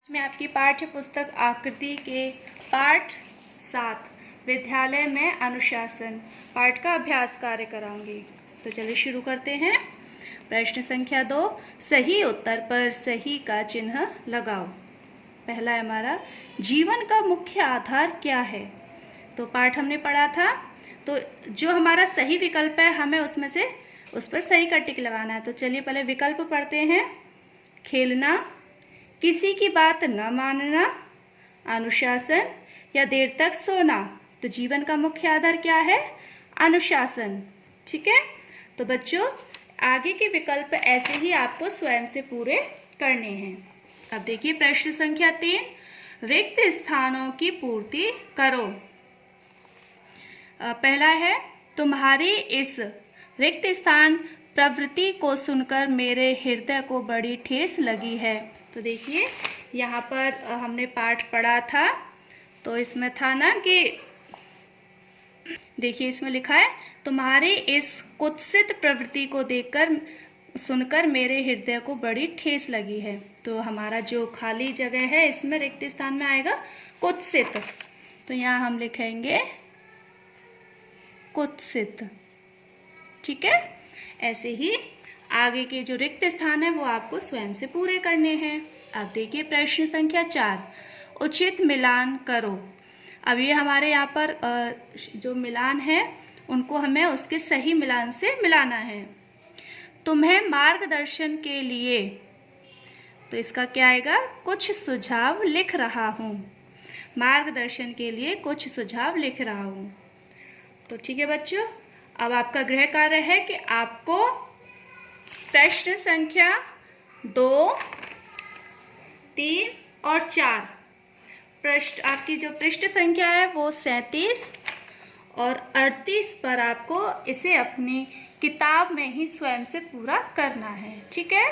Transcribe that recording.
मैं आपकी पाठ्य पुस्तक आकृति के पाठ 7 विद्यालय में अनुशासन पाठ का अभ्यास कार्य कराऊंगी। तो चलिए शुरू करते हैं। प्रश्न संख्या 2, सही उत्तर पर सही का चिन्ह लगाओ। पहला है हमारा, जीवन का मुख्य आधार क्या है। तो पाठ हमने पढ़ा था, तो जो हमारा सही विकल्प है हमें उसमें से उस पर सही का टिक लगाना है। तो चलिए पहले विकल्प पढ़ते हैं। खेलना, किसी की बात न मानना, अनुशासन या देर तक सोना। तो जीवन का मुख्य आधार क्या है? अनुशासन। ठीक है, तो बच्चों आगे के विकल्प ऐसे ही आपको स्वयं से पूरे करने हैं। अब देखिए प्रश्न संख्या 3, रिक्त स्थानों की पूर्ति करो। पहला है, तुम्हारी इस रिक्त स्थान प्रवृत्ति को सुनकर मेरे हृदय को बड़ी ठेस लगी है। तो देखिए यहाँ पर हमने पाठ पढ़ा था, तो इसमें था ना कि देखिए इसमें लिखा है, तुम्हारी इस कुत्सित प्रवृत्ति को देखकर सुनकर मेरे हृदय को बड़ी ठेस लगी है। तो हमारा जो खाली जगह है इसमें रिक्त स्थान में आएगा कुत्सित। तो यहाँ हम लिखेंगे कुत्सित। ठीक है, ऐसे ही आगे के जो रिक्त स्थान है वो आपको स्वयं से पूरे करने हैं। अब देखिए प्रश्न संख्या 4, उचित मिलान करो। अब ये हमारे यहाँ पर जो मिलान है उनको हमें उसके सही मिलान से मिलाना है। तुम्हें मार्गदर्शन के लिए, तो इसका क्या आएगा? कुछ सुझाव लिख रहा हूँ। मार्गदर्शन के लिए कुछ सुझाव लिख रहा हूँ। तो ठीक है बच्चों, अब आपका गृह कार्य है कि आपको प्रश्न संख्या 2, 3 और 4 पृष्ठ, आपकी जो पृष्ठ संख्या है वो 37 और 38 पर आपको इसे अपनी किताब में ही स्वयं से पूरा करना है। ठीक है।